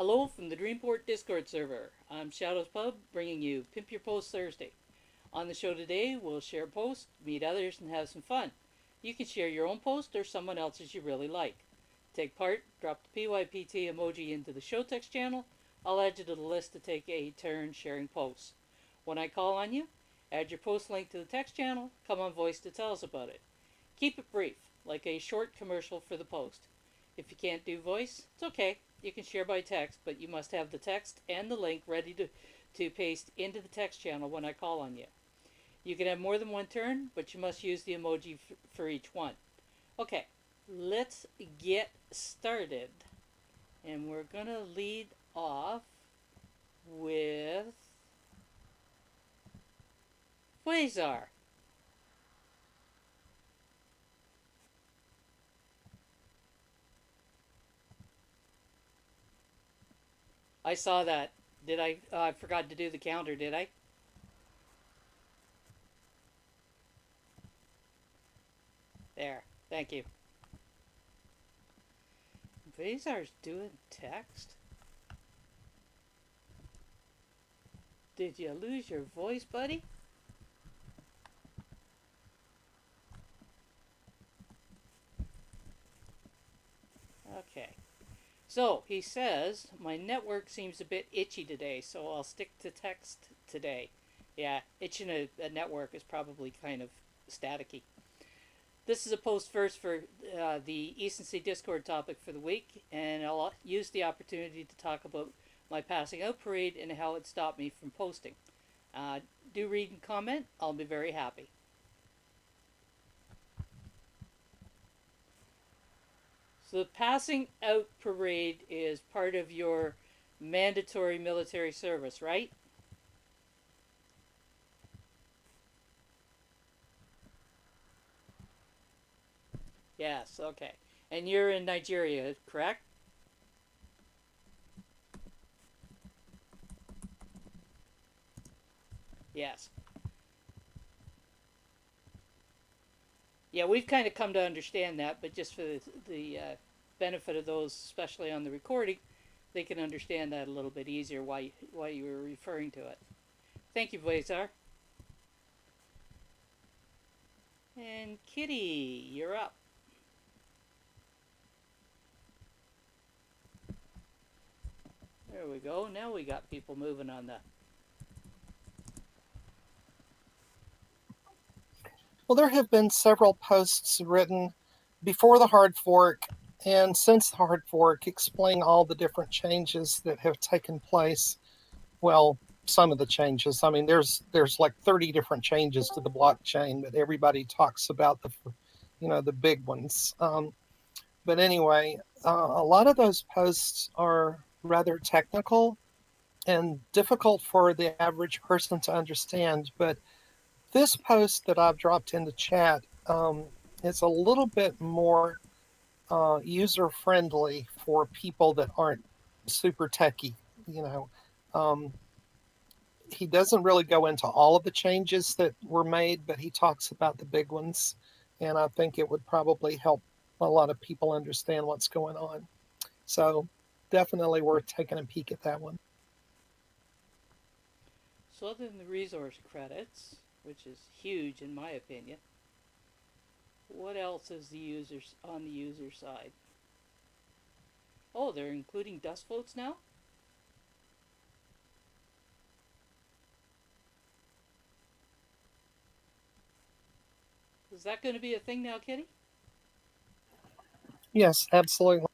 Hello from the Dreamport Discord server. I'm Shadows Pub, bringing you Pimp Your Post Thursday. On the show today, we'll share posts, meet others, and have some fun. You can share your own post or someone else's you really like. Take part, drop the PYPT emoji into the show text channel. I'll add you to the list to take a turn sharing posts. When I call on you, add your post link to the text channel, come on voice to tell us about it. Keep it brief, like a short commercial for the post. If you can't do voice, it's okay. You can share by text, but you must have the text and the link ready to paste into the text channel when I call on you. You can have more than one turn, but you must use the emoji for each one. Okay, let's get started. And we're going to lead off with Quasar. I saw that. Did I? I forgot to do the counter, did I? There. Thank you. Quasar's doing text? Did you lose your voice, buddy? Okay. So he says, my network seems a bit itchy today, so I'll stick to text today. Yeah, itching a network is probably kind of staticky. This is a post first for the Eastern Sea Discord topic for the week, and I'll use the opportunity to talk about my passing out parade and how it stopped me from posting. Uh, do read and comment, I'll be very happy. So the passing out parade is part of your mandatory military service, right? Yes, okay. And you're in Nigeria, correct? Yes. Yeah, we've kind of come to understand that, but just for the benefit of those, especially on the recording, they can understand that a little bit easier why you were referring to it. Thank you, Blazar. And Kitty, you're up. There we go. Now we got people moving on the. Well, there have been several posts written before the hard fork and since the hard fork explaining all the different changes that have taken place. Well, some of the changes. I mean, there's like 30 different changes to the blockchain, but everybody talks about the big ones. But anyway, a lot of those posts are rather technical and difficult for the average person to understand. But this post that I've dropped into chat is a little bit more user friendly for people that aren't super techy. You know, um, he doesn't really go into all of the changes that were made, but he talks about the big ones. And I think it would probably help a lot of people understand what's going on. So definitely worth taking a peek at that one. So other than the resource credits, which is huge in my opinion, what else is the users on the user side? Oh, they're including dust floats now? Is that going to be a thing now, Kitty? Yes, absolutely.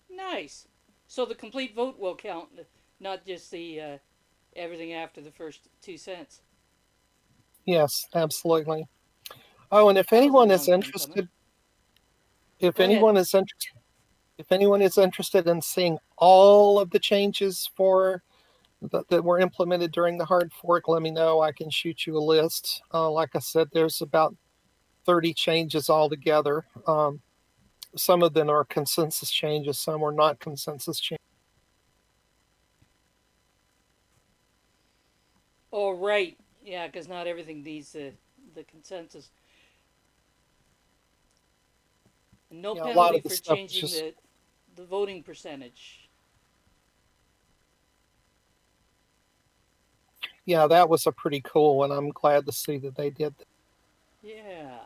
Nice. So the complete vote will count, not just the everything after the first 2 cents. Yes, absolutely. Oh, and if That was a anyone is long time coming. interested, if Go ahead. anyone is interested, if anyone is interested in seeing all of the changes that were implemented during the hard fork, let me know. I can shoot you a list. Like I said, there's about 30 changes altogether. Some of them are consensus changes, some are not consensus changes. Oh, right. Yeah, because not everything needs the consensus. And no A lot penalty of the for stuff is changing just the voting percentage. Yeah, that was a pretty cool one. I'm glad to see that they did that. Yeah.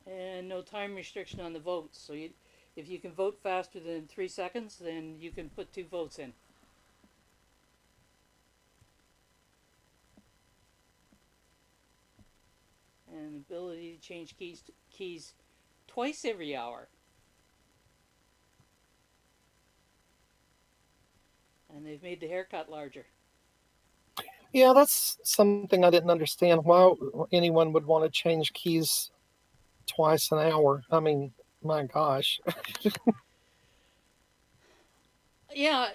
And no time restriction on the votes. So if you can vote faster than 3 seconds, then you can put two votes in. And ability to change keys twice every hour. And they've made the haircut larger. Yeah, that's something I didn't understand. Why anyone would want to change keys twice an hour? I mean, my gosh. Yeah,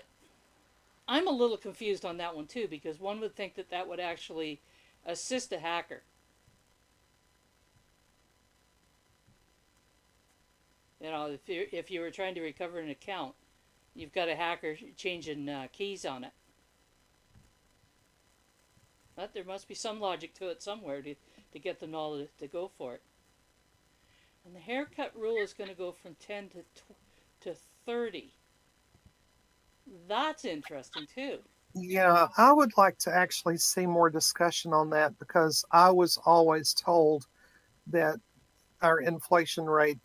I'm a little confused on that one too because one would think that that would actually assist a hacker. You know, if you were trying to recover an account, you've got a hacker changing keys on it. But there must be some logic to it somewhere to get them all to go for it. And the haircut rule is going to go from 10 to 30. That's interesting too. Yeah, I would like to actually see more discussion on that because I was always told that our inflation rate,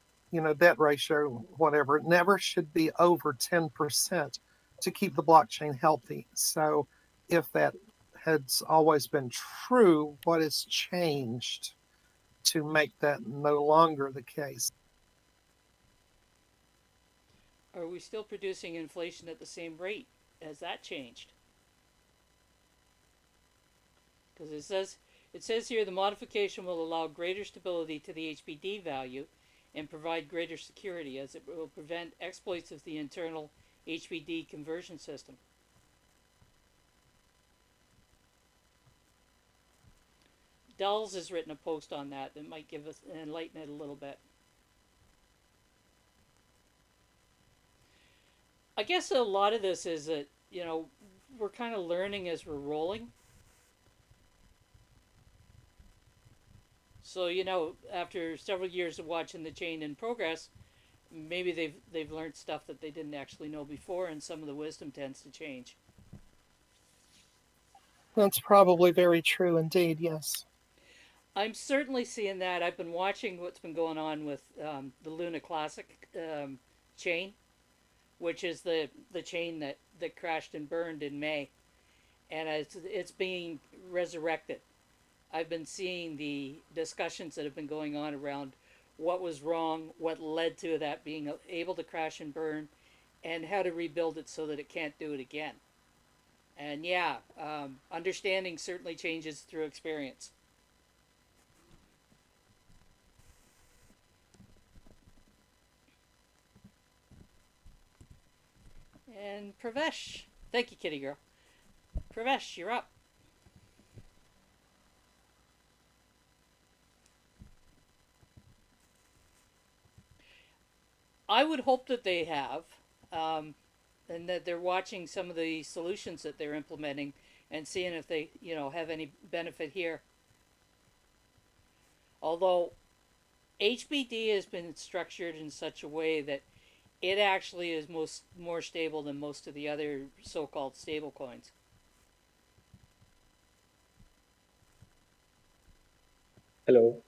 debt ratio, whatever, never should be over 10% to keep the blockchain healthy. So if that has always been true, what has changed to make that no longer the case? Are we still producing inflation at the same rate? Has that changed? Because it says here the modification will allow greater stability to the HBD value and provide greater security as it will prevent exploits of the internal HBD conversion system. Dells has written a post on that that might give us enlighten it a little bit. I guess a lot of this is that we're kind of learning as we're rolling. So after several years of watching the chain in progress, maybe they've learned stuff that they didn't actually know before, and some of the wisdom tends to change. That's probably very true indeed, yes. I'm certainly seeing that. I've been watching what's been going on with the Luna Classic chain, which is the chain that crashed and burned in May, and it's being resurrected. I've been seeing the discussions that have been going on around what was wrong, what led to that being able to crash and burn, and how to rebuild it so that it can't do it again. And yeah, understanding certainly changes through experience. And Pravesh, thank you, kitty girl. Pravesh, you're up. I would hope that they have, um, and that they're watching some of the solutions that they're implementing and seeing if they, have any benefit here. Although HBD has been structured in such a way that it actually is more stable than most of the other so-called stable coins. Hello,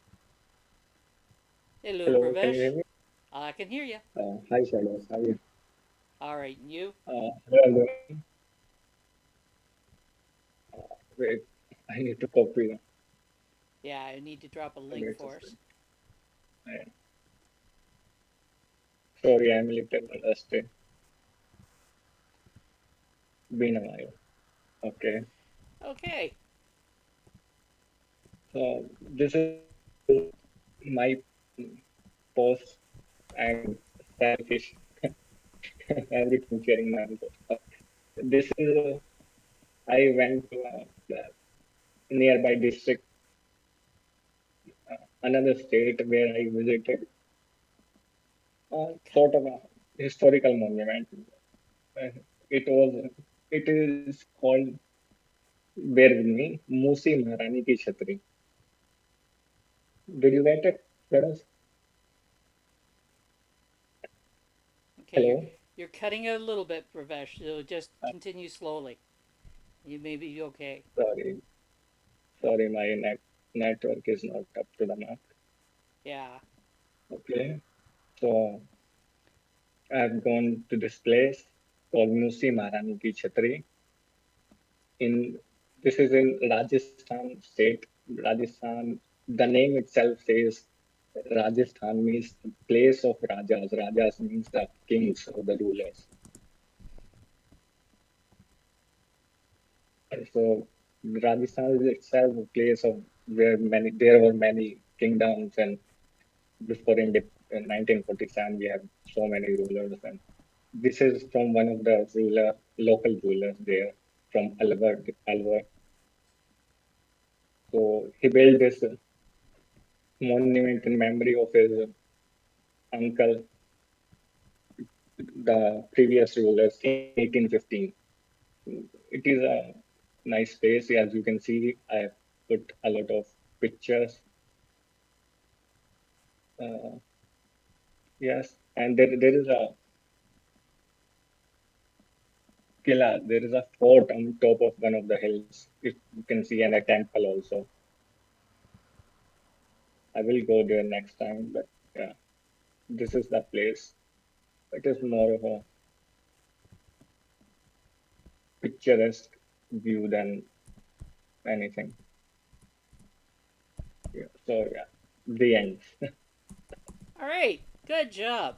Hello, hello. Can you hear Pravesh. me? I can hear you. Hi, Shadows. How are you? All right, and you? How are you doing? Wait, I need to copy them. Yeah, I need to drop a link Wait a for us. second. I- Sorry, I'm a little rusty. Been a while. Okay. Okay. So this is my post and selfish every time sharing my own post. This is I went to a nearby district, another state where I visited sort of a historical monument. Uh, It was, it is called, bear with me, Musi Maharani ki Chhatri. Did you get it? Let us. Okay, Hello. You're cutting out a little bit, Pravesh, so just continue slowly. You may be okay. Sorry, sorry, my network is not up to the mark. Yeah. Okay, so I've gone to this place called Musi Maharani Ki Chhatri. In This is in Rajasthan state. Rajasthan, the name itself says Rajasthan means place of Rajas. Rajas means the kings or the rulers. And so Rajasthan is itself a place of where there were many kingdoms, and before in 1947 we have so many rulers, and this is from one of the local rulers there from Alwar. So he built this monument in memory of his uncle, the previous rulers, in 1815. It is a nice space. As you can see, I have put a lot of pictures. Uh, yes, and there is a killa, there is a fort on top of one of the hills. If you can see, and a temple also. I will go there next time, but yeah, this is the place. It is more of a picturesque view than anything. Yeah. So yeah, the end. All right. Good job.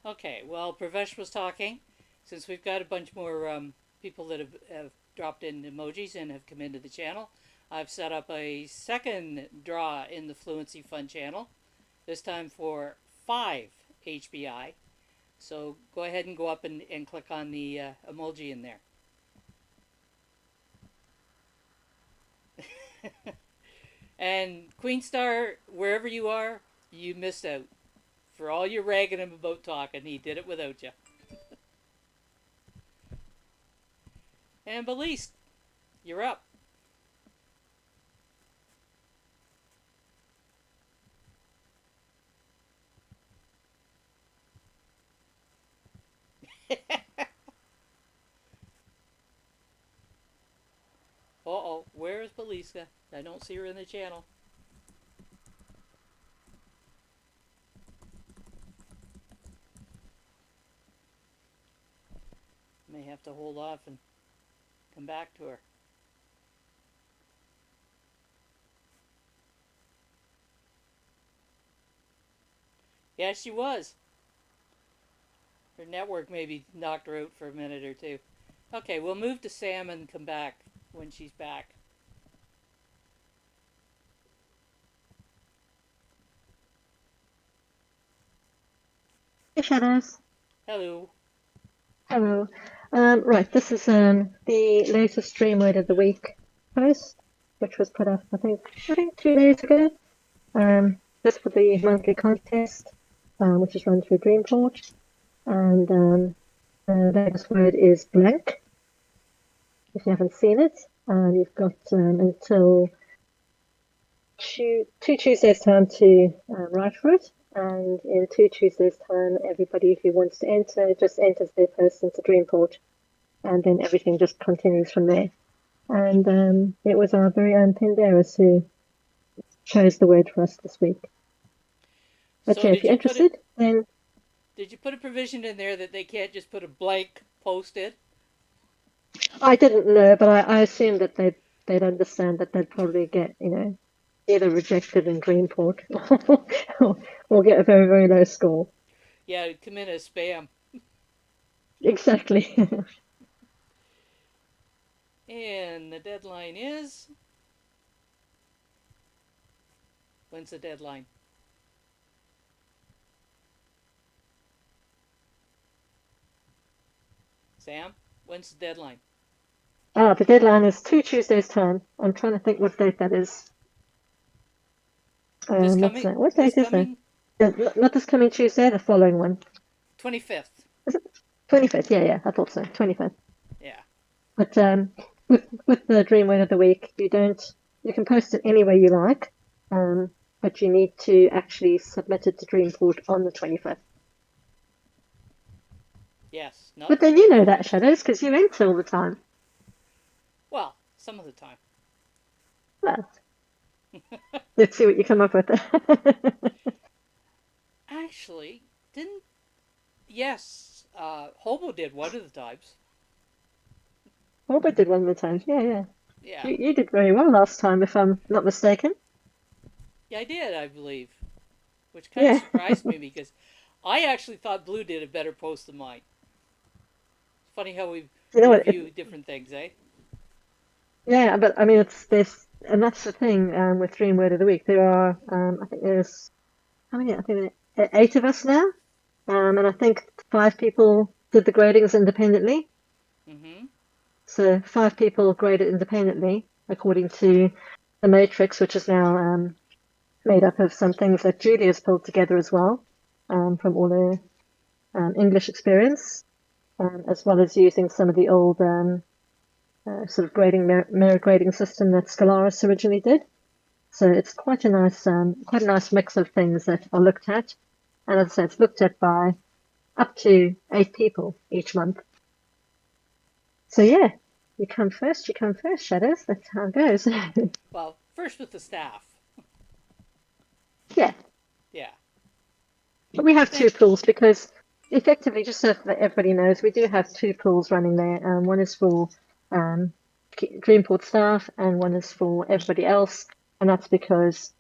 Okay. Well, Pravesh was talking. Since we've got a bunch more people that have dropped in emojis and have come into the channel, I've set up a second draw in the Fluency Fund channel, this time for 5 HBI. So go ahead and go up and click on the emoji in there. And Queen Star, wherever you are, you missed out. For all your ragging him about talking, he did it without you. And Belize, you're up. Uh-oh, where is Belisa? I don't see her in the channel. May have to hold off and come back to her. Yeah, she was. Her network maybe knocked her out for a minute or two. Okay, we'll move to Sam and come back when she's back. Hey, Shadows. Hello. Hello. Right, this is the latest Stream Word of the Week post, which was put up, I think 2 days ago. This for the monthly contest, which is run through Dreamport, and the latest word is blank. If you haven't seen it, you've got until two Tuesdays' time to write for it. And in 2 Tuesdays' time, everybody who wants to enter just enters their post into Dreamport, and then everything just continues from there. And it was our very own Penderis who chose the word for us this week. But So yeah, if you're interested, then did you put a provision in there that they can't just put a blank post in? I didn't know, but I assumed that they'd understand that they'd probably get either rejected in Dreamport or get a very, very low score. Yeah, it'd come in as spam. Exactly. And the deadline is. When's the deadline? Sam, when's the deadline? The deadline is 2 Tuesdays' time. I'm trying to think what date that is. This What's coming. that? What This date is that? coming. Not this coming Tuesday, the following one. 25th. Is it 25th? Yeah, I thought so. 25th. Yeah. But with the Dream Word of the Week, you can post it any way you like, but you need to actually submit it to Dreamport on the 25th. Yes, not But the then you know that, 24th. Shadows, because you enter all the time. Well, some of the time. Well, let's see what you come up with. Actually, didn't. Yes, Hobo did one of the times. Robert did one of the times. Yeah. Yeah. You did very well last time, if I'm not mistaken. Yeah, I did, I believe. Which kind of Yeah. surprised me because I actually thought Blue did a better post than mine. It's funny how You know we what? view different things, eh? Yeah, but I mean, it's this, and that's the thing with Dream Word of the Week. There are, I think there's, how many? I think there are 8 of us now, and I think 5 people did the gradings independently. Mm-hmm. So 5 people graded independently according to the matrix, which is now made up of some things that Julie has pulled together as well, from all her English experience, as well as using some of the old sort of grading merit grading system that Scalaris originally did. So it's quite a nice mix of things that are looked at, and as I said, it's looked at by up to 8 people each month. So yeah, you come first, Shadows. That's how it goes. Well, first with the staff. Yeah, Yeah. but we have 2 Thank. pools because effectively, just so that everybody knows, we do have 2 pools running there. One is for um, Dreamport staff, and one is for everybody else, and that's because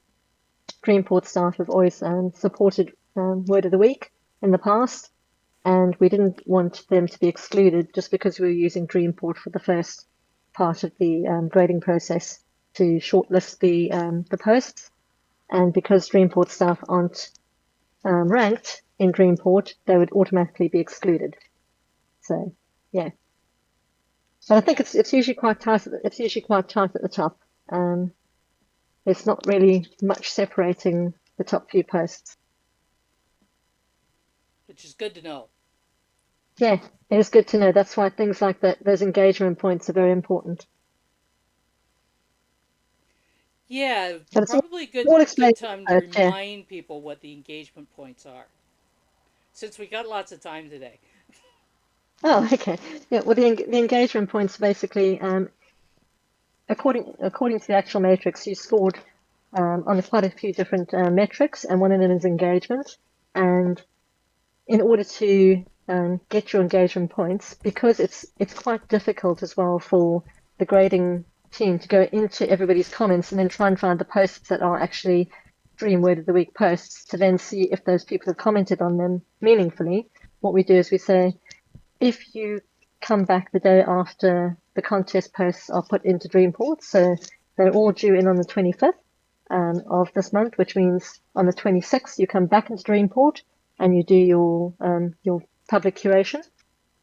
Dreamport staff have always supported Word of the Week in the past, and we didn't want them to be excluded just because we were using Dreamport for the first part of the grading process to shortlist the posts, and because Dreamport staff aren't ranked in Dreamport, they would automatically be excluded. So yeah, but I think Yeah. it's usually quite tight. It's usually quite tight at the top. Um, there's not really much separating the top few posts. Which is good to know. Yeah, it is good to know. That's why things like that, those engagement points are very important. Yeah, But it's probably a all good explained in time to the post, yeah. remind people what the engagement points are. Since we got lots of time today. Oh, okay. Yeah, well, the engagement points basically, according to the actual matrix, you scored on quite a few different metrics, and one of them is engagement. And in order to get your engagement points, because it's quite difficult as well for the grading team to go into everybody's comments and then try and find the posts that are actually Dream Word of the Week posts to then see if those people have commented on them meaningfully. What we do is we say, if you come back the day after the contest posts are put into Dreamport, so they're all due in on the 25th of this month, which means on the 26th you come back into Dreamport and you do your public curation.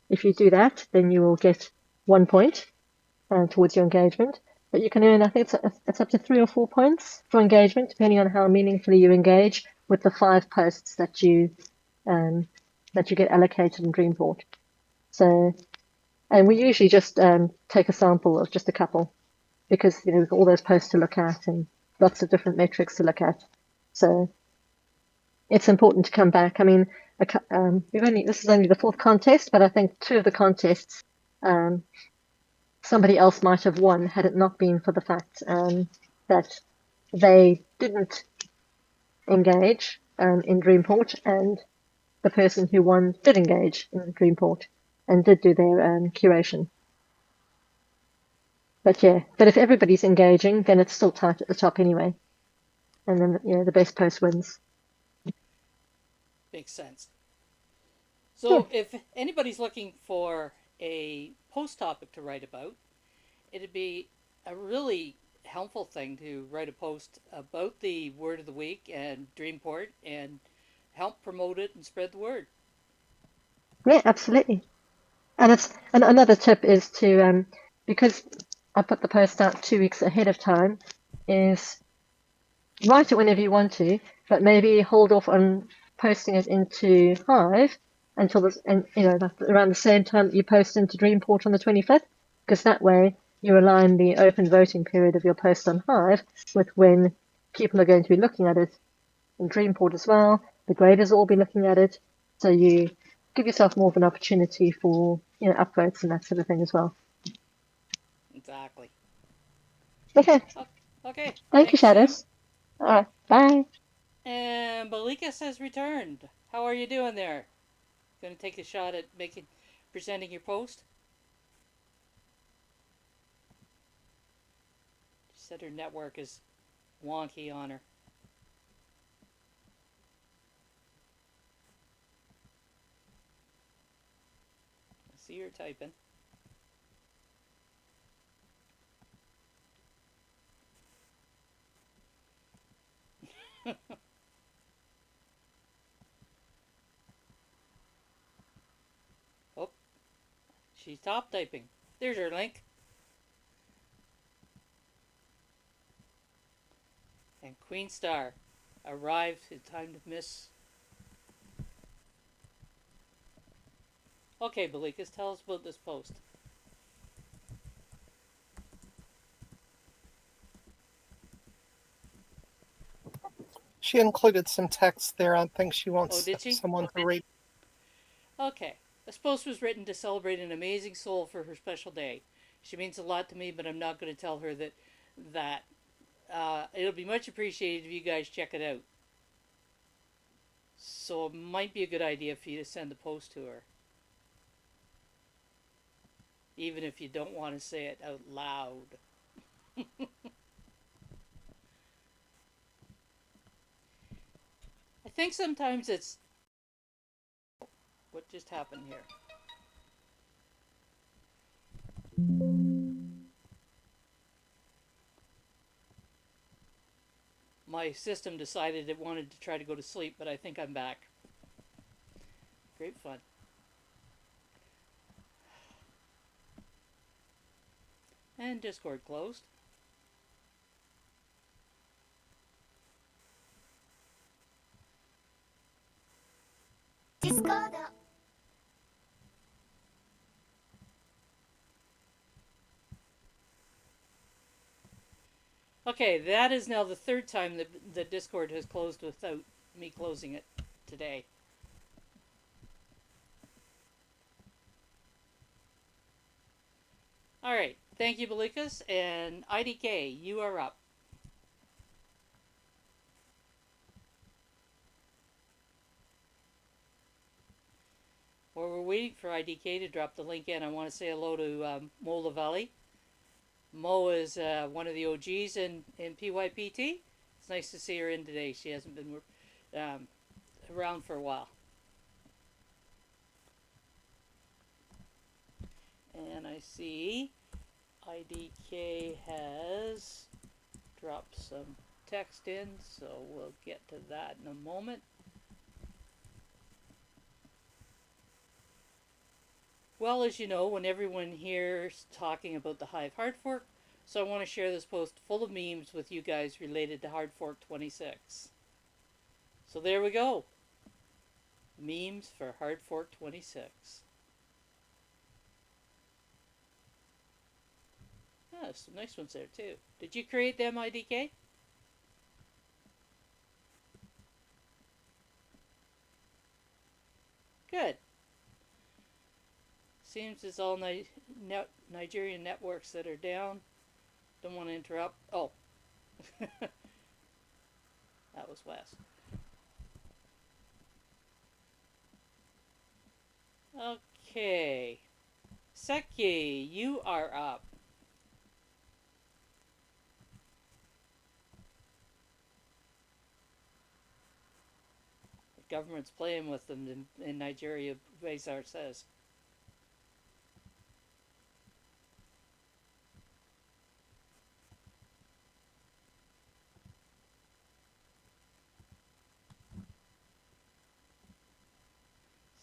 If you do that, then you will get 1 point towards your engagement. But you can earn, I think it's up to 3 or 4 points for engagement, depending on how meaningfully you engage with the 5 posts that you get allocated in Dreamport. So, and we usually just take a sample of just a couple because we've got all those posts to look at and lots of different metrics to look at. So it's important to come back. I mean, this is only the 4th contest, but I think 2 of the contests somebody else might have won had it not been for the fact that they didn't engage in Dreamport, and the person who won did engage in Dreamport and did do their curation. But yeah, but if everybody's engaging, then it's still tight at the top anyway, and then the best post wins. Makes sense. Yeah, So if anybody's looking for a post topic to write about, it'd be a really helpful thing to write a post about the word of the week and Dreamport and help promote it and spread the word. yeah, absolutely. And another tip is to because I put the post out 2 weeks ahead of time, is write it whenever you want to, but maybe hold off on posting it into Hive until around the same time that you post into Dreamport on the 25th, because that way you align the open voting period of your post on Hive with when people are going to be looking at it. In Dreamport as well, the graders will all be looking at it, so you give yourself more of an opportunity for upvotes and that sort of thing as well. Exactly. Okay. Okay. Thank you, Thanks, Sim. Shadows. All right. Bye. And Balikas has returned. How are you doing there? Going to take a shot at presenting your post? She said her network is wonky on her. I see her typing. Oh, she's top typing. There's her link. And Queen Star arrived in time to miss. Okay, Balikas, tell us about this post. She included some text there. I think she Oh, wants did she? someone to read. Okay. This post was written to celebrate an amazing soul for her special day. She means a lot to me, but I'm not going to tell her that it'll be much appreciated if you guys check it out. So it might be a good idea for you to send the post to her, even if you don't want to say it out loud. I think sometimes it's what just happened here. My system decided it wanted to try to go to sleep, but I think I'm back. Great fun. And Discord closed. Discord. Okay, that is now the third time that the Discord has closed without me closing it today. Alright, thank you, Balikas, and IDK, you are up. While we're waiting for IDK to drop the link in, I want to say hello to Mo Lavalli. Mo is one of the OGs in PYPT. It's nice to see her in today. She hasn't been around for a while. And I see IDK has dropped some text in, so we'll get to that in a moment. Well, as you know, when everyone here's talking about the Hive hard fork, so I want to share this post full of memes with you guys related to Hard Fork 26. So there we go. Memes for Hard Fork 26. Ah, some nice ones there too. Did you create them, IDK? Good. Seems it's all Nigerian networks that are down. Don't want to interrupt. Oh. That was Wes. Okay. Seki, you are up. The government's playing with them in Nigeria, Bezar says.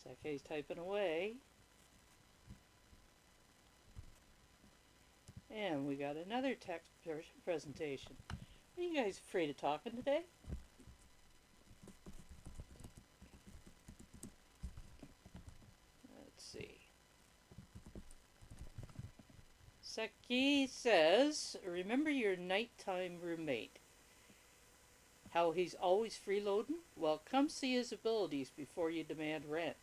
Seki's typing away. And we got another text presentation. Are you guys afraid of talking today? Let's see. Seki says, remember your nighttime roommate. How he's always freeloading? Well, come see his abilities before you demand rent.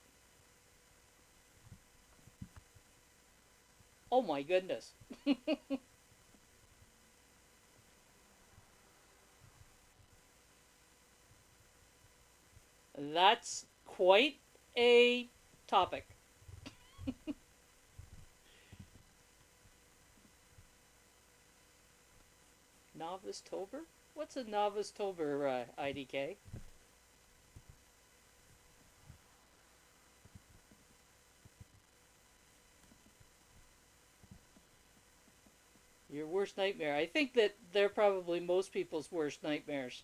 Oh my goodness. That's quite a topic. Novice Tober? What's a Novice Tober, IDK? Your worst nightmare. I think that they're probably most people's worst nightmares.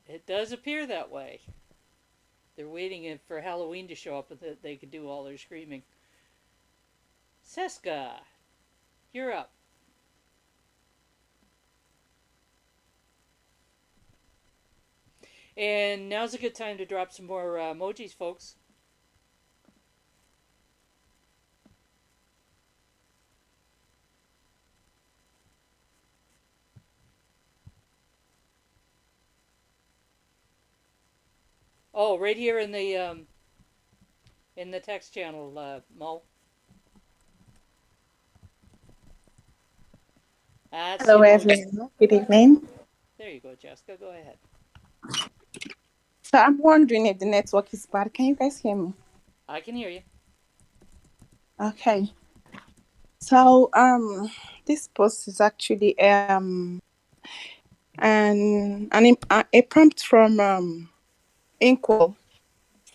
It does appear that way. They're waiting for Halloween to show up and that they could do all their screaming. Seska, you're up. And now's a good time to drop some more emojis, folks. Oh, right here in the text channel, Mo. That's the Hello, emoji. everyone. Good evening. There you go, Jessica. Go ahead. So I'm wondering if the network is bad. Can you guys hear me? I can hear you. Okay. So this post is actually a prompt from Inkwell.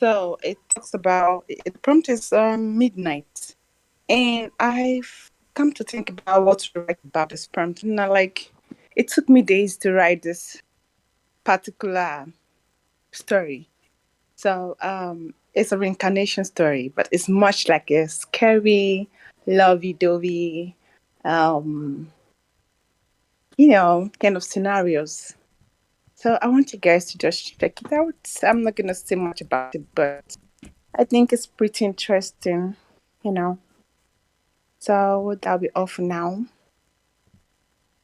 So it talks about the prompt is midnight, and I've come to think about what to write about this prompt. And it took me days to write this particular story. So it's a reincarnation story, but it's much like a scary, lovey-dovey, um, kind of scenarios. So I want you guys to just check it out. I'm not gonna say much about it, but I think it's pretty interesting, you know. So that'll be all for now.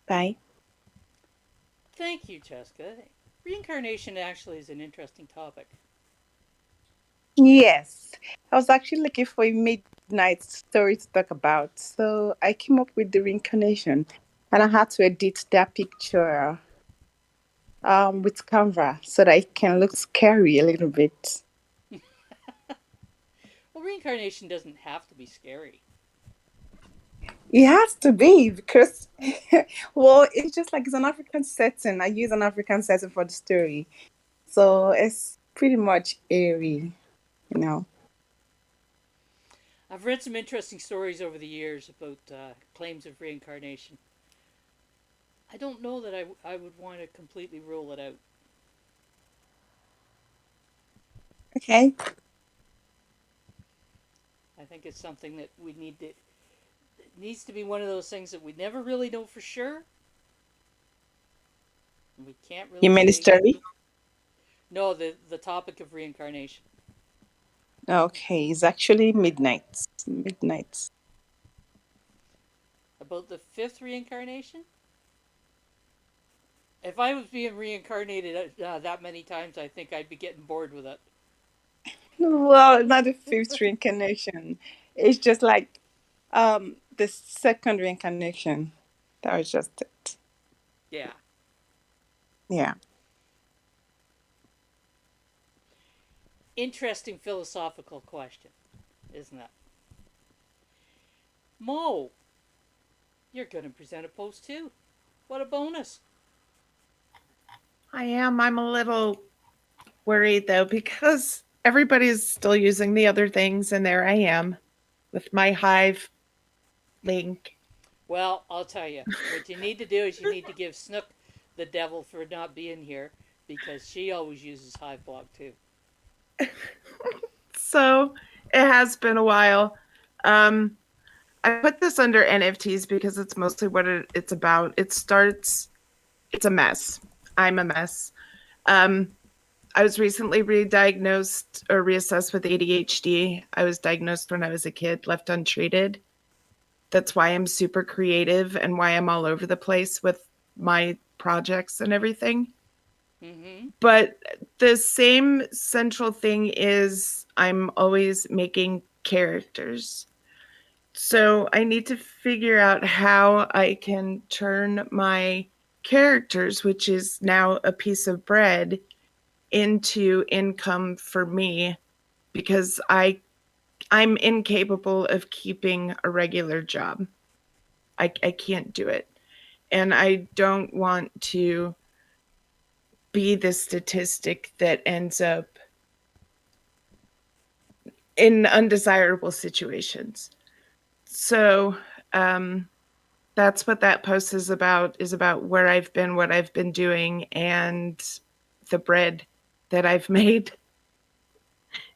Bye. Thank you, Jessica. Reincarnation actually is an interesting topic. Yes, I was actually looking for a midnight story to talk about. So I came up with the reincarnation and I had to edit that picture with Canva so that it can look scary a little bit. Well, reincarnation doesn't have to be scary. It has to be because, well, it's just like it's an African setting. I use an African setting for the story. So it's pretty much eerie, you know. I've read some interesting stories over the years about claims of reincarnation. I don't know that I would want to completely rule it out. Okay. I think it's something that we need to. It needs to be one of those things that we never really know for sure. And we can't You really mean the say. story? No, the topic of reincarnation. Okay, it's actually midnight. Midnight. About the fifth reincarnation? If I was being reincarnated that many times, I think I'd be getting bored with it. Well, not the fifth reincarnation. It's just like the second reincarnation. That was just it. Yeah. Yeah. Interesting philosophical question, isn't it? Mo, you're going to present a post too. What a bonus. I am. I'm a little worried though because everybody's still using the other things, and there I am with my Hive link. Well, I'll tell you. What you need to do is you need to give Snook the devil for not being here because she always uses Hiveblock too. So it has been a while. Um, I put this under NFTs because it's mostly what it's about. It's a mess. I'm a mess. Um, I was recently re-diagnosed or reassessed with ADHD. I was diagnosed when I was a kid, left untreated. That's why I'm super creative and why I'm all over the place with my projects and everything. Mm-hmm. But the same central thing is I'm always making characters. So I need to figure out how I can turn my characters, which is now a piece of bread, into income for me because I'm incapable of keeping a regular job. I can't do it. And I don't want to be the statistic that ends up in undesirable situations. So that's what that post is about where I've been, what I've been doing, and the bread that I've made.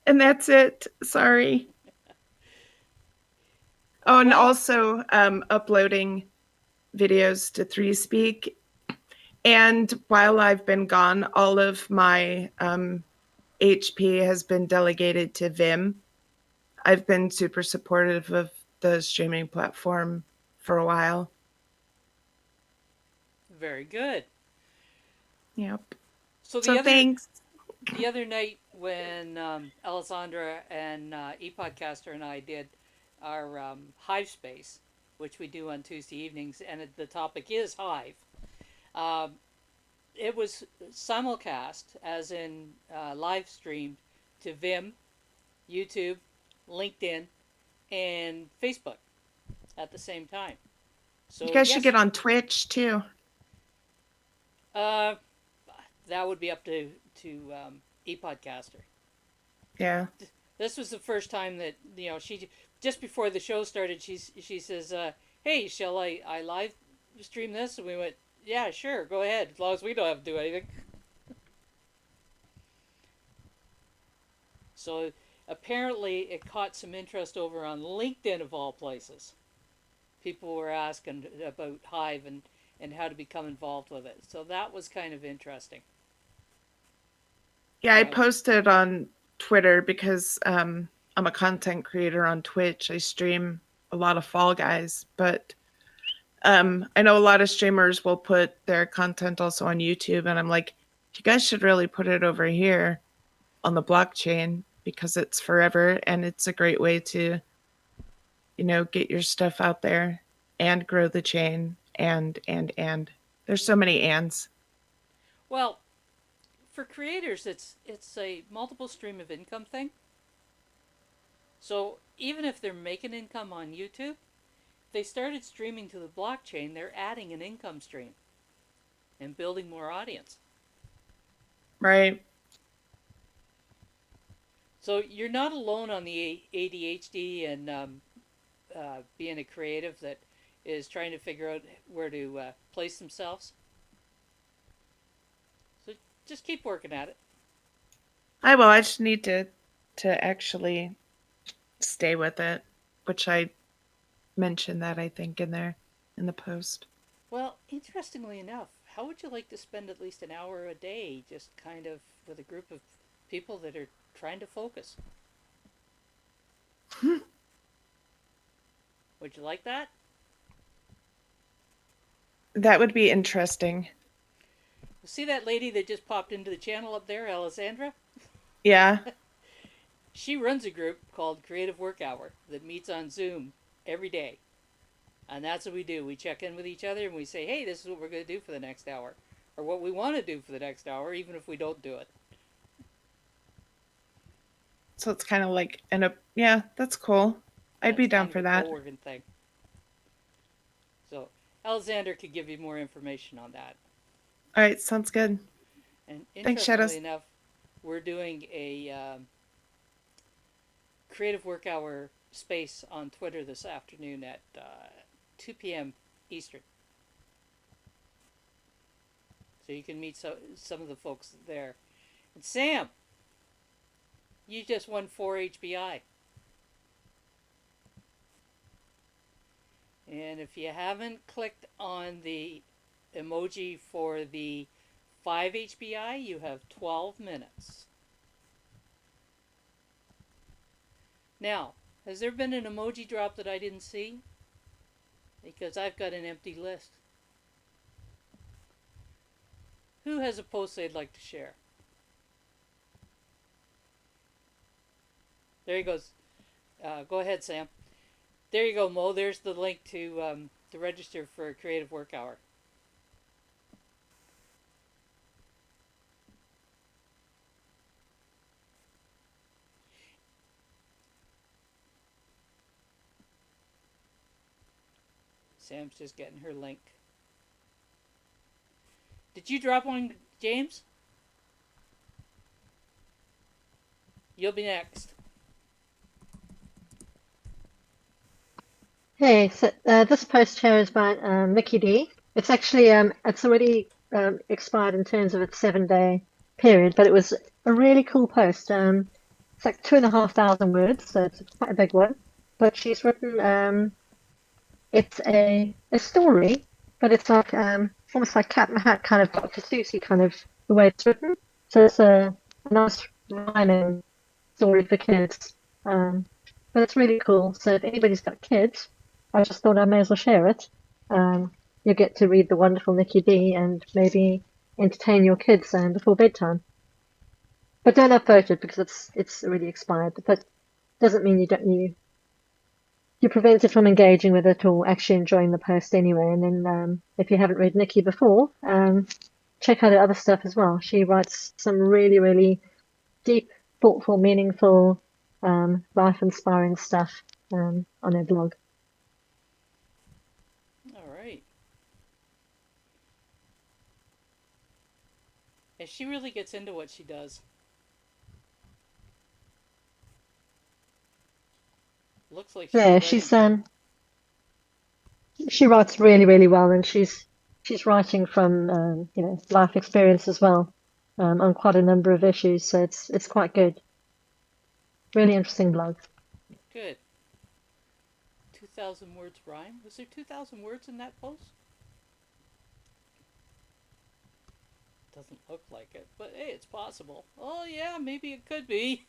And that's it. Sorry. Oh, and Well, also uploading videos to 3Speak. And while I've been gone, all of my HP has been delegated to Vim. I've been super supportive of the streaming platform for a while. very good. Yep. So So thanks. the other night when Alessandra and ePodcaster and I did our Hive Space, which we do on Tuesday evenings, and the topic is Hive. Um, it was simulcast, as in live streamed, to Vim, YouTube, LinkedIn, and Facebook at the same time. You So guys should yes, get on Twitch too. uh, that would be up to ePodcaster. Yeah. This was the first time that she just before the show started. She says, "Hey, shall I live stream this?" And we went, "Yeah, sure, go ahead, as long as we don't have to do anything." So apparently, it caught some interest over on LinkedIn of all places. People were asking about Hive and how to become involved with it. So that was kind of interesting. Yeah, I So posted on Twitter because I'm a content creator on Twitch. I stream a lot of Fall Guys, but I know a lot of streamers will put their content also on YouTube, and I'm like, you guys should really put it over here on the blockchain because it's forever and it's a great way to, get your stuff out there and grow the chain and. There's so many ands. well, for creators, it's a multiple stream of income thing. So even if they're making income on YouTube, if they started streaming to the blockchain, they're adding an income stream and building more audience. Right. So you're not alone on the ADHD and being a creative that is trying to figure out where to place themselves. So just keep working at it. I will. I just need to actually stay with it, which I mentioned that I think in there in the post. Well, interestingly enough, how would you like to spend at least an hour a day just kind of with a group of people that are trying to focus? Would you like that? That would be interesting. See that lady that just popped into the channel up there, Alessandra? Yeah. She runs a group called Creative Work Hour that meets on Zoom every day. And that's what we do. We check in with each other and we say, hey, this is what we're going to do for the next hour. Or what we want to do for the next hour, even if we don't do it. So it's kind of like yeah, that's cool. I'd That's be down kind of for a that. co working thing. So Alexander could give you more information on that. All right, sounds good. And Thanks, interestingly Shadows. enough, we're doing a Creative Work Hour space on Twitter this afternoon at 2 p.m. Eastern. So you can meet some of the folks there. And Sam, you just won 4 HBI. And if you haven't clicked on the emoji for the 5 HBI, you have 12 minutes. Now, has there been an emoji drop that I didn't see? Because I've got an empty list. Who has a post they'd like to share? There he goes. Go ahead, Sam. There you go, Mo. There's the link to register for a creative work hour. Sam's just getting her link. Did you drop one, James? You'll be next. Hey, so this post here is by Mickey D. It's actually it's already expired in terms of its 7 day period, but it was a really cool post. It's like 2,500 words, so it's quite a big one. But she's written it's a story, but it's like almost like Cat in the Hat kind of Dr. Seussy kind of the way it's written. So it's a nice rhyming story for kids. But it's really cool. So if anybody's got kids, I just thought I may as well share it. You get to read the wonderful Nikki D and maybe entertain your kids before bedtime. But don't upvote it because it's already expired. But doesn't mean you're prevented from engaging with it or actually enjoying the post anyway. And then if you haven't read Nikki before, check out her other stuff as well. She writes some really, really deep, thoughtful, meaningful, life-inspiring stuff on her blog. All right. And she really gets into what she does. Looks like she's Yeah, writing. she writes really, really well, and she's writing from life experience as well on quite a number of issues. So it's quite good. Really interesting blog. Good. 2,000 words rhyme? Was there 2,000 words in that post? Doesn't look like it, but hey, it's possible. Oh, yeah, maybe it could be.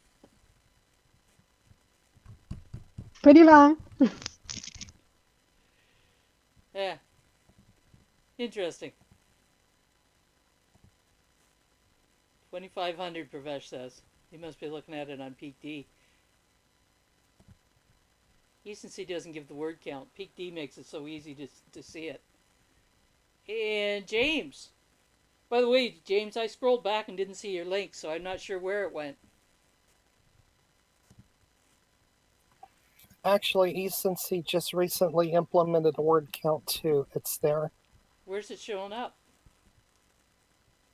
Pretty long. Yeah, interesting. 2,500, Pravesh says. He must be looking at it on Peak D. Ecency doesn't give the word count. Peak D makes it so easy to see it. And James. By the way, James, I scrolled back and didn't see your link, so I'm not sure where it went. Actually, eSency just recently implemented a word count too. It's there. Where's it showing up?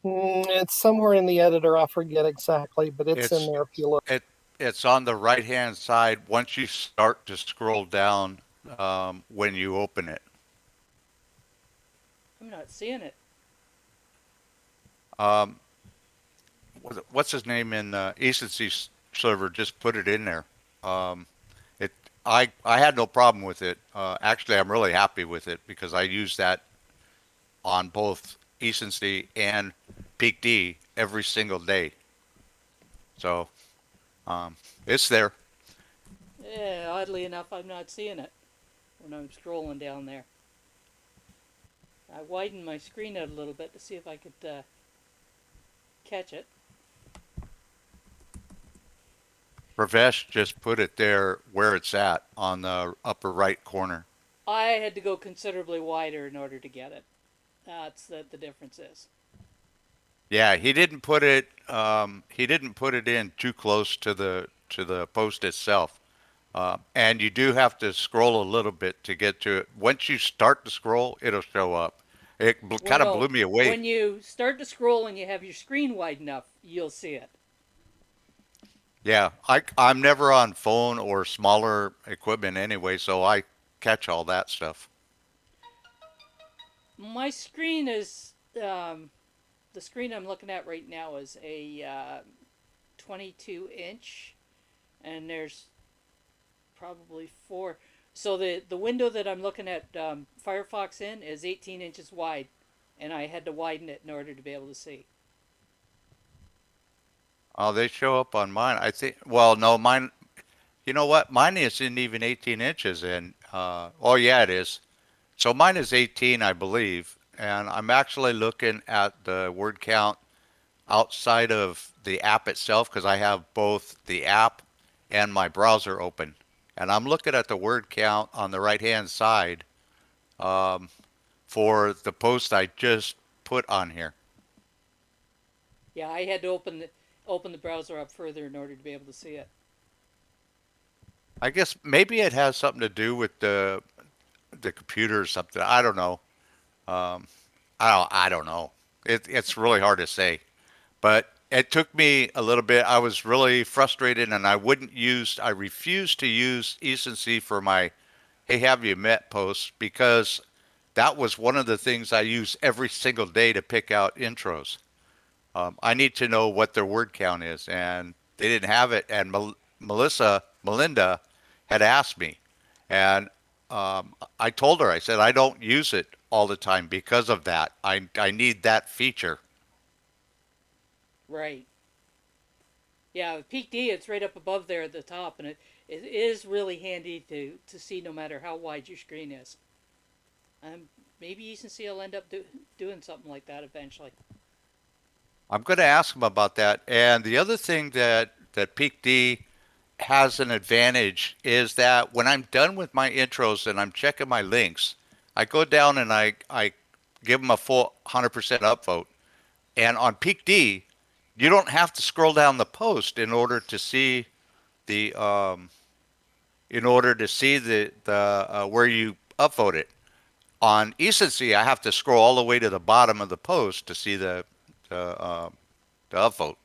It's somewhere in the editor. I forget exactly, but it's in It's there if you look. it's on the right hand side once you start to scroll down when you open it. I'm not seeing it. Um, what's his name in Ecency server? Just put it in there. Um, it I had no problem with it. Actually, I'm really happy with it because I use that on both Ecency and Peak D every single day. So it's there. Yeah, oddly enough, I'm not seeing it when I'm scrolling down there. I widened my screen out a little bit to see if I could catch it. Pravesh just put it there where it's at on the upper right corner. I had to go considerably wider in order to get it. That's the difference is. Yeah, he didn't put it. He didn't put it in too close to the post itself. And you do have to scroll a little bit to get to it. Once you start to scroll, it'll show up. It Well, kind of no, blew me away. when you start to scroll and you have your screen wide enough, you'll see it. Yeah, I'm never on phone or smaller equipment anyway, so I catch all that stuff. My screen is the screen I'm looking at right now is a 22-inch, and there's probably four. So the window that I'm looking at Firefox in is 18 inches wide. and I had to widen it in order to be able to see. Oh, they show up on mine. I think. Well, no, mine. You know what? Mine isn't even 18 inches, and oh yeah, it is. So mine is 18, I believe, and I'm actually looking at the word count outside of the app itself because I have both the app and my browser open, and I'm looking at the word count on the right-hand side um, for the post I just put on here. Yeah, I had to open the browser up further in order to be able to see it. I guess maybe it has something to do with the computer or something. I don't know. Um, I don't know. It's really hard to say. But it took me a little bit. I was really frustrated, and I refused to use Ecency for my "Hey, have you met?" posts because that was one of the things I use every single day to pick out intros. I need to know what their word count is, and they didn't have it. And Melinda had asked me, and I told her, I said, I don't use it all the time because of that. I need that feature. Right. Yeah, with Peak D, it's right up above there at the top, and it is really handy to see no matter how wide your screen is. Maybe you can see I'll end up doing something like that eventually. I'm going to ask them about that. And the other thing that Peak D has an advantage is that when I'm done with my intros and I'm checking my links, I go down and I give them a full 100% upvote. And on Peak D, you don't have to scroll down the post the in order to see the where you upvote it. On Ecency, I have to scroll all the way to the bottom of the post to see the, the upvote.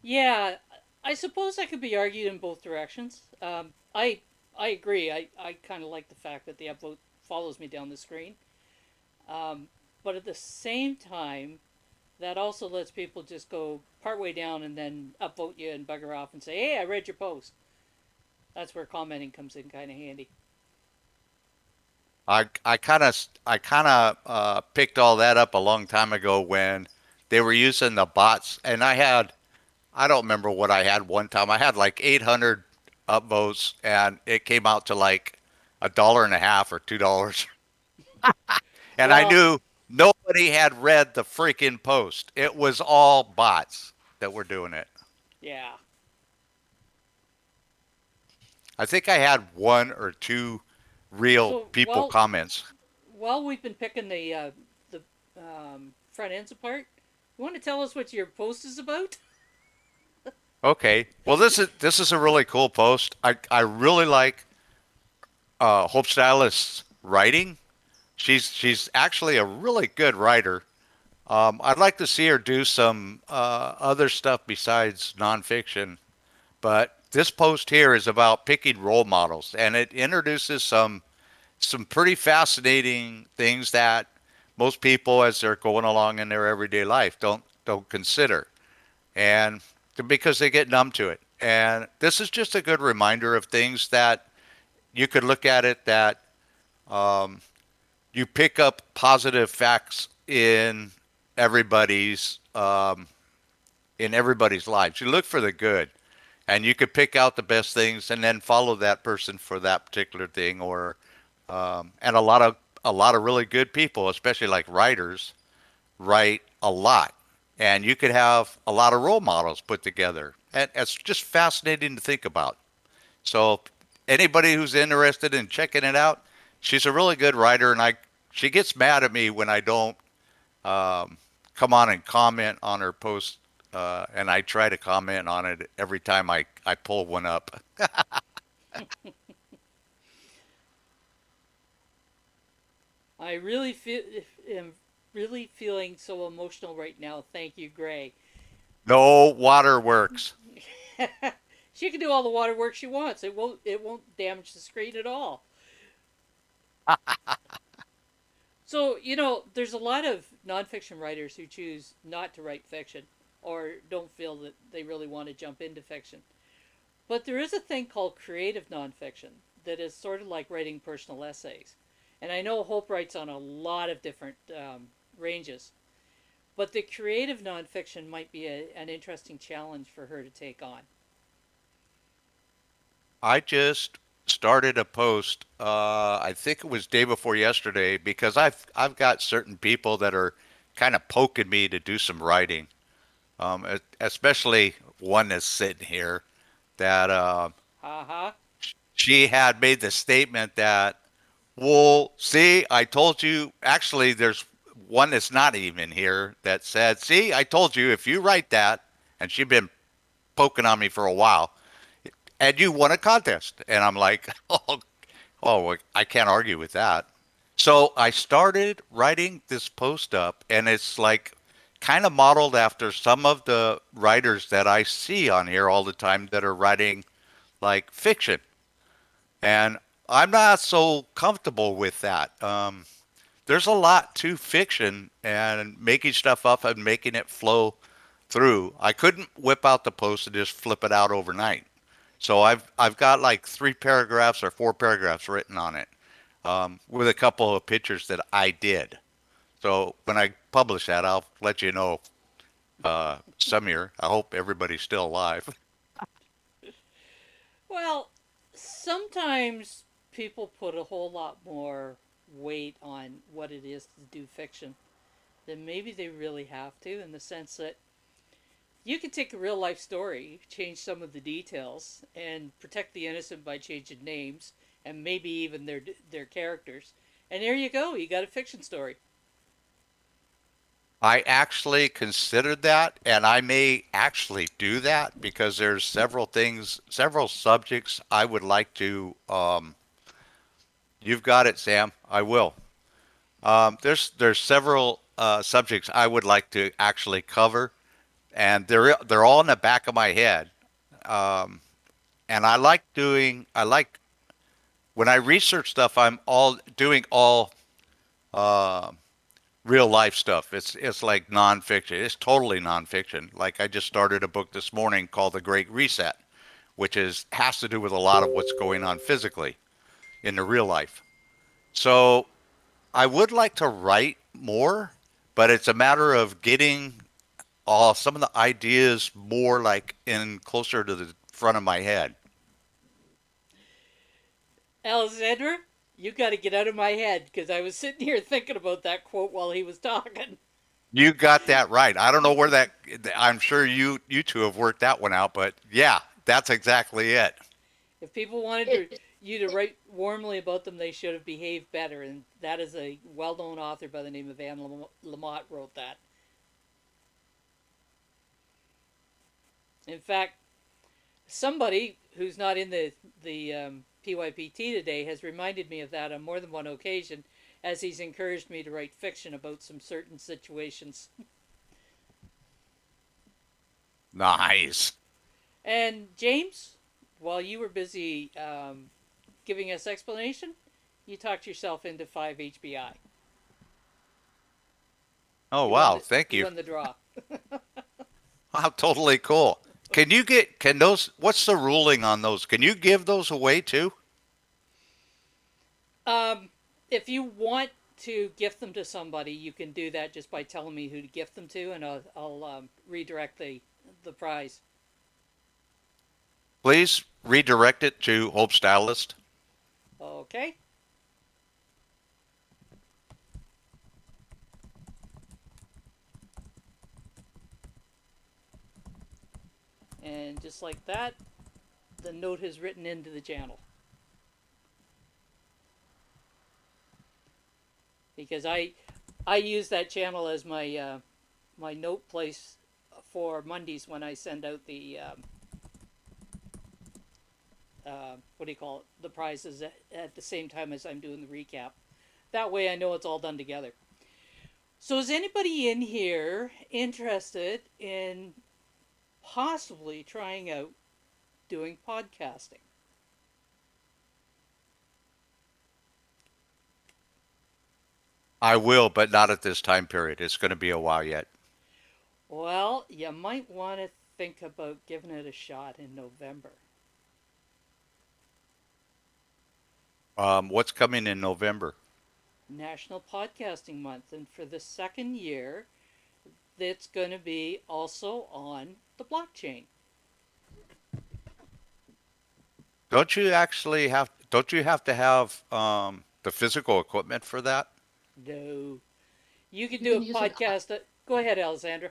Yeah, I suppose that could be argued in both directions. I agree. I kind of like the fact that the upvote follows me down the screen. Um, but at the same time, that also lets people just go partway down and then upvote you and bugger off and say, "Hey, I read your post." That's where commenting comes in kind of handy. I kind of picked all that up a long time ago when they were using the bots, and I don't remember what I had one time. I had like 800 upvotes, and it came out to like a dollar and a half or $2, and I Well, knew nobody had read the freaking post. It was all bots that were doing it. yeah. I think I had one or two real So people comments. while we've been picking the front ends apart, you want to tell us what your post is about? Okay. Well, this is a really cool post. I really like Hope Stylist's writing. She's actually a really good writer. I'd like to see her do some other stuff besides nonfiction, but this post here is about picking role models, and it introduces some pretty fascinating things that most people, as they're going along in their everyday life, don't consider, and because they get numb to it. And this is just a good reminder of things that you could look at it that um, you pick up positive facts everybody's um, in everybody's lives. You look for the good, and you could pick out the best things and then follow that person for that particular thing. Or and a lot of really good people, especially like writers, write a lot, and you could have a lot of role models put together, and it's just fascinating to think about. So anybody who's interested in checking it out, she's a really good writer, and I she gets mad at me when I don't um, come on and comment on her post, and I try to comment on it every time I pull one up. I really am really feeling so emotional right now. Thank you, Gray. No waterworks. She can do all the waterwork she wants. It won't damage the screen at all. So, there's a lot of nonfiction writers who choose not to write fiction or don't feel that they really want to jump into fiction. But there is a thing called creative nonfiction that is sort of like writing personal essays. And I know Hope writes on a lot of different ranges. But the creative nonfiction might be an interesting challenge for her to take on. I just started a post. I think it was day before yesterday because I've got certain people that are kind of poking me to do some writing. Especially one that's sitting here that Ha ha. she had made the statement that, well, see, I told you. Actually, there's one that's not even here that said, see, I told you if you write that, and she'd been poking on me for a while, and you won a contest. And I'm like, oh, I can't argue with that. So I started writing this post up, and it's like kind of modeled after some of the writers that I see on here all the time that are writing like fiction. And I'm not so comfortable with that. There's a lot to fiction and making stuff up and making it flow through. I couldn't whip out the post and just flip it out overnight. So I've got like 3 paragraphs or 4 paragraphs written on it, with a couple of pictures that I did. So when I publish that, I'll let you know. Samir, I hope everybody's still alive. Well, sometimes people put a whole lot more weight on what it is to do fiction than maybe they really have to, in the sense that you can take a real life story, change some of the details, and protect the innocent by changing names and maybe even their characters. And there you go, you got a fiction story. I actually considered that, and I may actually do that because there's several things, several subjects I would like to. You've got it, Sam. I will. There's several subjects I would like to actually cover, and they're all in the back of my head. Um, and I like when I research stuff. I'm all doing all uh, real life stuff. It's like nonfiction. It's totally nonfiction. Like I just started a book this morning called The Great Reset, which is has to do with a lot of what's going on physically in the real life. So I would like to write more, but it's a matter of getting some of the ideas more like in closer to the front of my head. Alexandra, you got to get out of my head because I was sitting here thinking about that quote while he was talking. You got that right. I don't know where that. I'm sure you two have worked that one out, but yeah, that's exactly it. If people wanted you to write warmly about them, they should have behaved better. And that is a well known author by the name of Anne Lamott wrote that. In fact, somebody who's not in the PYPT today has reminded me of that on more than one occasion, as he's encouraged me to write fiction about some certain situations. Nice. And James, while you were busy giving us explanation, you talked yourself into 5 HBI. Oh You won wow, the thank you you. won the draw. Wow, totally cool. Can those, what's the ruling on those? Can you give those away too? Um, if you want to gift them to somebody, you can do that just by telling me who to gift them to, and I'll redirect the prize. Please redirect it to Hope Stylist. Okay. And just like that, the note has written into the channel. Because I use that channel as my note place for Mondays when I send out the what do you call it, the prizes at the same time as I'm doing the recap. That way I know it's all done together. So is anybody in here interested in possibly trying out doing podcasting? I will, but not at this time period. It's going to be a while yet. Well, you might want to think about giving it a shot in November. What's coming in November? National Podcasting Month, and for the second year, it's going to be also on the blockchain. Don't you have to have the physical equipment for that? No, you can You do can a use an podcast. Go ahead, Alexandra.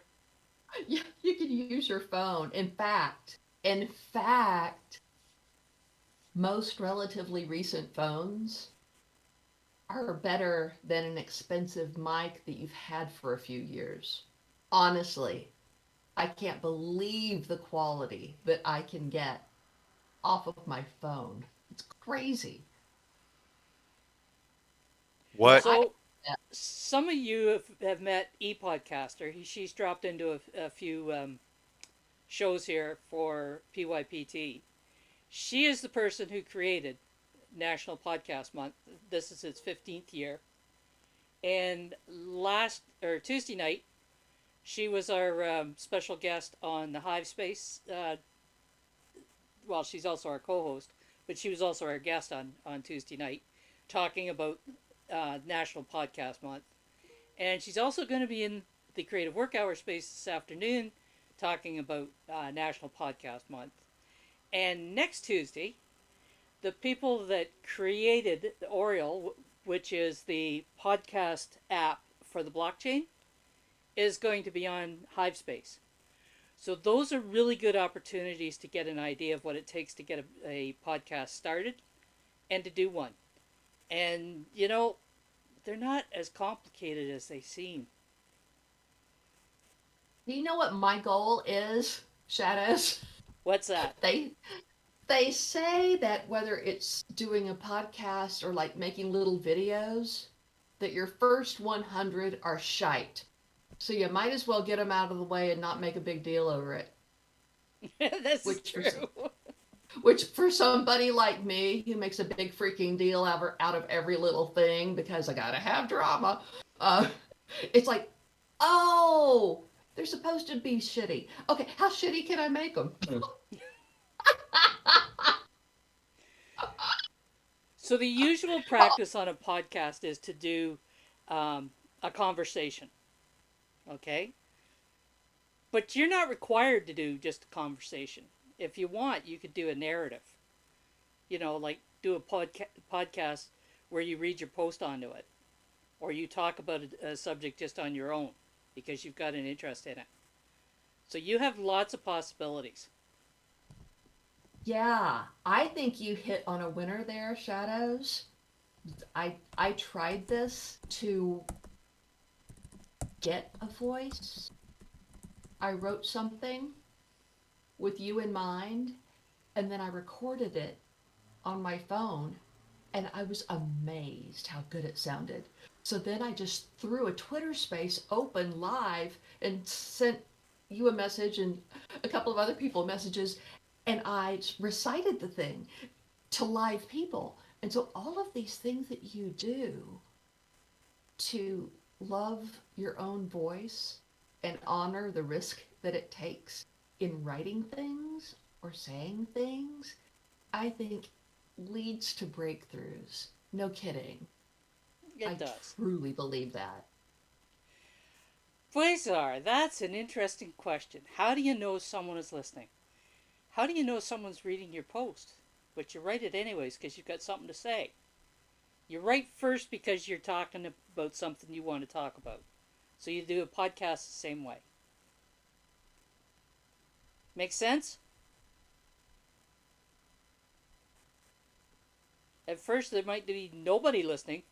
yeah, you can use your phone. In fact, most relatively recent phones are better than an expensive mic that you've had for a few years. Honestly, I can't believe the quality that I can get off of my phone. It's crazy. So What? I So, some of you have met ePodcaster. She's dropped into a few shows here for PYPT. She is the person who created National Podcast Month. This is its 15th year. And last or Tuesday night, she was our special guest on the Hive Space. Well, she's also our co-host, but she was also our guest on Tuesday night, talking about National Podcast Month. And she's also going to be in the Creative Work Hour space this afternoon, talking about National Podcast Month. And next Tuesday, the people that created the Oriole, which is the podcast app for the blockchain, is going to be on HiveSpace. So those are really good opportunities to get an idea of what it takes to get a podcast started and to do one. And they're not as complicated as they seem. Do you know what my goal is, Shadows? What's that? They say that whether it's doing a podcast or like making little videos, that your first 100 are shite. So you might as well get them out of the way and not make a big deal over it. This is Which for true. which for somebody like me who makes a big freaking deal out of every little thing because I gotta have drama, uh, it's like, oh, they're supposed to be shitty. Okay, how shitty can I make them? So the usual practice on a podcast is to do a conversation, okay? But you're not required to do just a conversation. If you want, you could do a narrative. Like do a podcast where you read your post onto it, or you talk about a subject just on your own because you've got an interest in it. So you have lots of possibilities. Yeah, I think you hit on a winner there, Shadows. I tried this to get a voice. I wrote something with you in mind, and then I recorded it on my phone, and I was amazed how good it sounded. So then I just threw a Twitter space open live and sent you a message and a couple of other people messages, and I recited the thing to live people. And so all of these things that you do to love your own voice and honor the risk that it takes in writing things or saying things, I think leads to breakthroughs. No kidding. I It does. truly believe that. Quasar, that's an interesting question. How do you know someone is listening? How do you know someone's reading your post? But you write it anyways because you've got something to say. You write first because you're talking about something you want to talk about. So you do a podcast the same way. Make sense? At first, there might be nobody listening,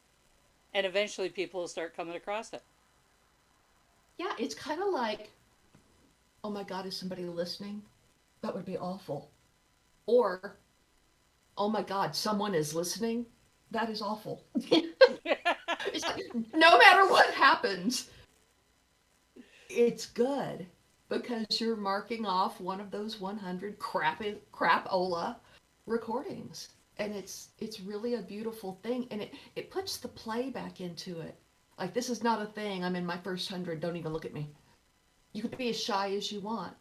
and eventually people will start coming across it. Yeah, it's kind of like, oh my God, is somebody listening? That would be awful. Or, oh my God, someone is listening? That is awful. It's like, no matter what happens, it's good because you're marking off one of those 100 crapola recordings. And it's really a beautiful thing. And it puts the play back into it. Like, this is not a thing. I'm in my first 100. Don't even look at me. You can be as shy as you want.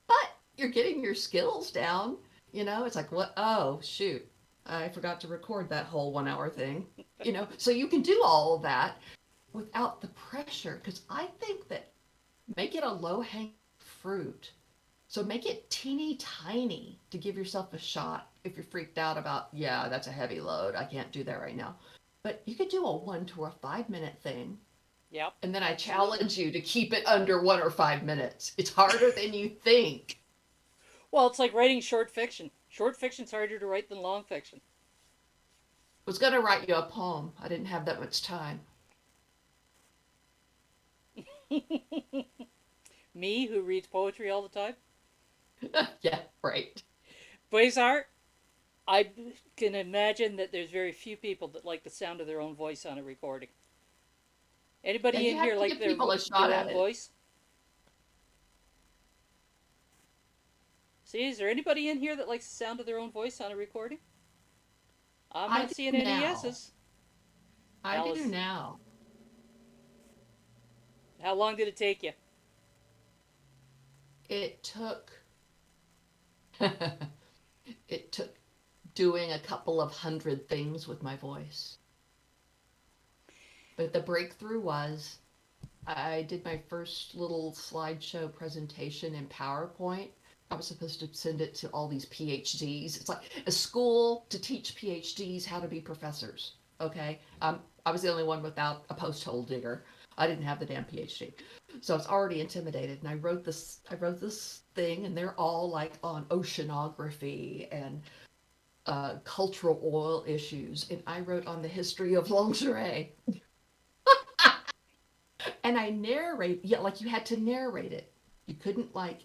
But you're getting your skills down. It's like, what? Oh, shoot. I forgot to record that whole 1 hour thing. So you can do all of that without the pressure. Because I think that make it a low hanging fruit. So make it teeny tiny to give yourself a shot if you're freaked out about, yeah, that's a heavy load. I can't do that right now. But you could do a 1 to 5 minute thing. Yep. And then I challenge you to keep it under 1 or 5 minutes. It's harder than you think. Well, it's like writing short fiction. Short fiction's harder to write than long fiction. I was going to write you a poem. I didn't have that much time. Me, who reads poetry all the time. Yeah, right. Quasar, I can imagine that there's very few people that like the sound of their own voice on a recording. Yeah, Anybody you in have here to like give people a shot their at own it. voice? See, is there anybody in here that likes the sound of their own voice on a recording? I'm I not do seeing any now. yeses. I do Alice, now. how long did it take you? It took it took doing a couple of hundred things with my voice. But the breakthrough was I did my first little slideshow presentation in PowerPoint. I was supposed to send it to all these PhDs. It's like a school to teach PhDs how to be professors. Okay, I was the only one without a post hole digger. I didn't have the damn PhD, so I was already intimidated. And I wrote this. I wrote this thing, and they're all like on oceanography and cultural oil issues, and I wrote on the history of lingerie. And I narrate, yeah, like you had to narrate it. You couldn't like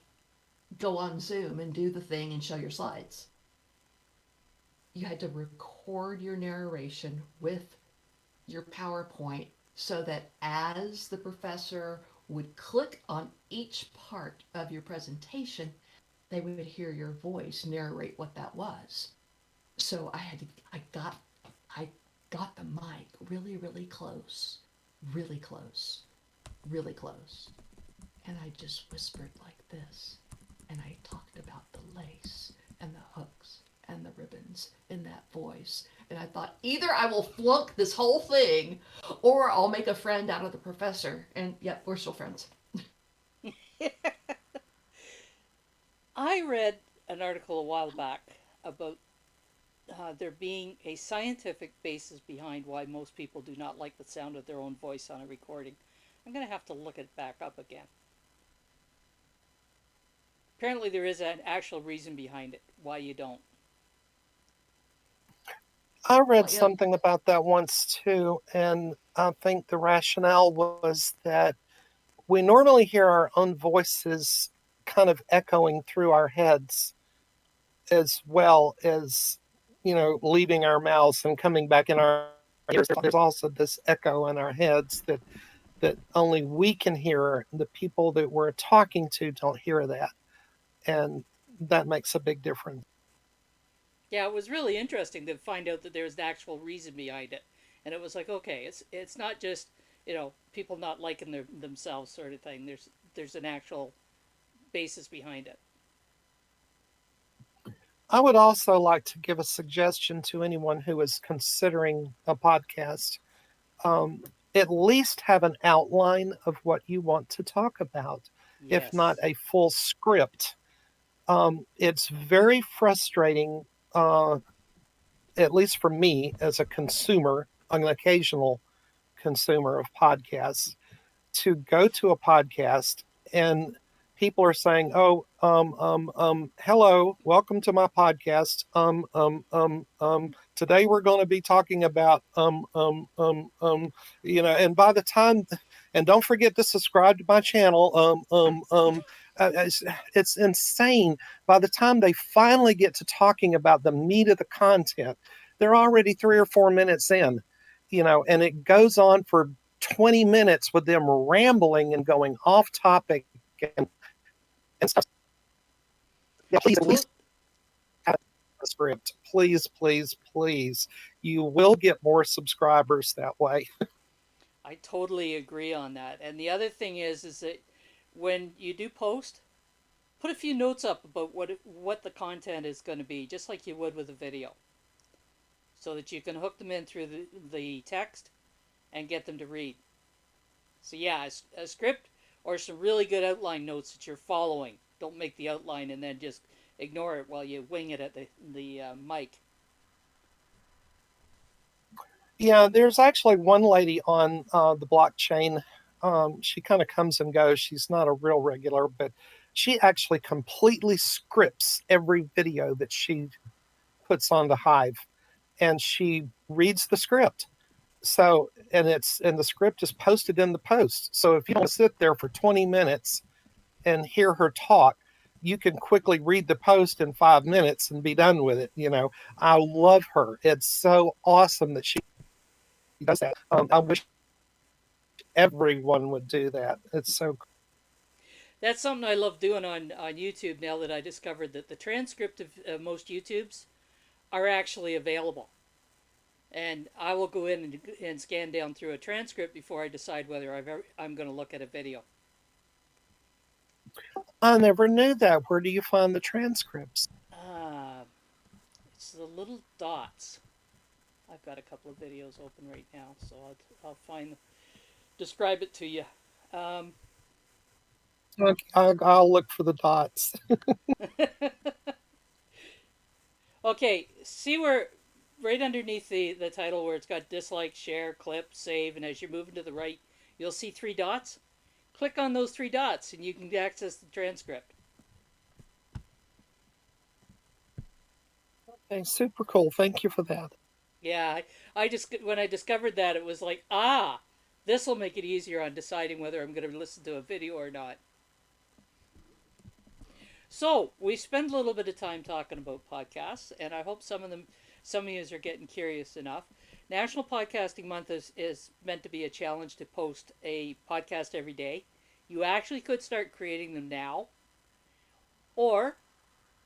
go on Zoom and do the thing and show your slides. You had to record your narration with your PowerPoint so that as the professor would click on each part of your presentation, they would hear your voice narrate what that was. So I got the mic really, really close, really close, really close. And I just whispered like this. And I talked about the lace and the hooks and the ribbons in that voice. And I thought, either I will flunk this whole thing or I'll make a friend out of the professor. And yep, we're still friends. I read an article a while back about there being a scientific basis behind why most people do not like the sound of their own voice on a recording. I'm going to have to look it back up again. Apparently, there is an actual reason behind it why you don't. I read Well, yeah, something about that once too, and I think the rationale was that we normally hear our own voices kind of echoing through our heads as well as, leaving our mouths and coming back in our ears. There's also this echo in our heads that only we can hear. The people that we're talking to don't hear that. And that makes a big difference. Yeah, it was really interesting to find out that there's an actual reason behind it, and it was like, okay, it's not just people not liking themselves sort of thing. There's an actual basis behind it. I would also like to give a suggestion to anyone who is considering a podcast. Um, at least have an outline of what you want to talk about, if not Yes. a full script. It's very frustrating, at least for me as a consumer, an occasional consumer of podcasts, to go to a podcast and people are saying, "Oh, hello, welcome to my podcast. Today we're going to be talking about and by the time, and don't forget to subscribe to my channel. It's insane. By the time they finally get to talking about the meat of the content, they're already 3 or 4 minutes in, and it goes on for 20 minutes with them rambling and going off topic and stuff. Yeah, please at Well, least have a script. Please, please, please. You will get more subscribers that way. I totally agree on that. And the other thing is that when you do post, put a few notes up about what the content is going to be, just like you would with a video. so that you can hook them in through the text and get them to read. So yeah, a script or some really good outline notes that you're following. Don't make the outline and then just ignore it while you wing it at the mic. Yeah, there's actually one lady on the blockchain. She kind of comes and goes. She's not a real regular, but she actually completely scripts every video that she puts on the Hive, and she reads the script. So, and the script is posted in the post. So if you don't sit there for 20 minutes and hear her talk, you can quickly read the post in 5 minutes and be done with it. I love her. It's so awesome that she does that. I wish everyone would do that. It's so That's something I love doing on YouTube now that I discovered that the transcript of most YouTubes are actually available. And I will go in and scan down through a transcript before I decide whether I'm going to look at a video. I never knew that. Where do you find the transcripts? Uh, it's the little dots. I've got a couple of videos open right now, so I'll describe it to you. Um, I'll look for the dots. okay, see where right underneath the title where it's got dislike, share, clip, save, and as you're moving to the right, you'll see three dots. Click on those three dots and you can access the transcript. Okay, super cool. Thank you for that. Yeah, I just when I discovered that it was like, this will make it easier on deciding whether I'm going to listen to a video or not. So we spend a little bit of time talking about podcasts, and I hope some of you are getting curious enough. National Podcasting Month is meant to be a challenge to post a podcast every day. You actually could start creating them now, or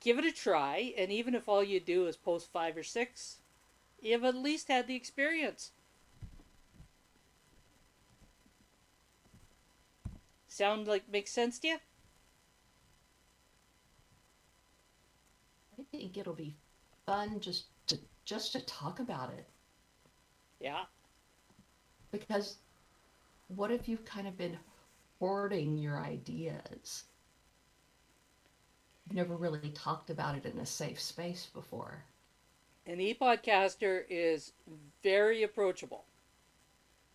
give it a try, and even if all you do is post 5 or 6, you've at least had the experience. Sound like makes sense to you? I think it'll be fun just to talk about it. Yeah. Because what if you've kind of been hoarding your ideas? You've never really talked about it in a safe space before. An e-podcaster is very approachable.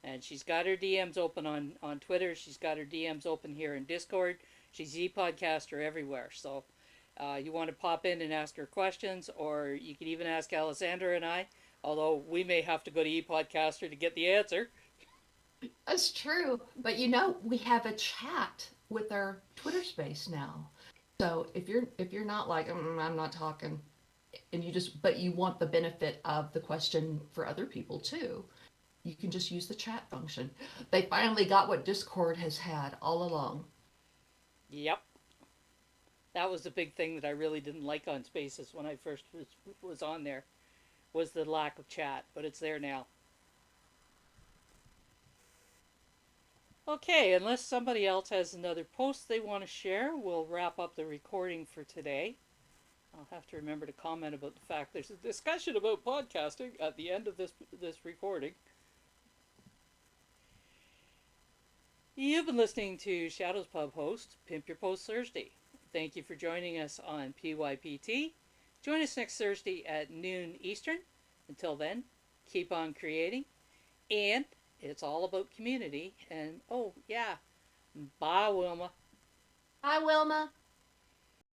And she's got her DMs open on Twitter. She's got her DMs open here in Discord. She's e-podcaster everywhere. So you want to pop in and ask her questions, or you can even ask Alessandra and I, although we may have to go to ePodcaster to get the answer. That's true. But we have a chat with our Twitter space now. So if you're not like I'm not talking, and but you want the benefit of the question for other people too, you can just use the chat function. They finally got what Discord has had all along. Yep. That was the big thing that I really didn't like on Spaces when I first was on there, was the lack of chat, but it's there now. Okay, unless somebody else has another post they want to share, we'll wrap up the recording for today. I'll have to remember to comment about the fact there's a discussion about podcasting at the end of this recording. You've been listening to Shadows Pub host Pimp Your Post Thursday. Thank you for joining us on PYPT. Join us next Thursday at noon Eastern. Until then, keep on creating, and it's all about community. And oh yeah, bye Wilma. Hi, Wilma.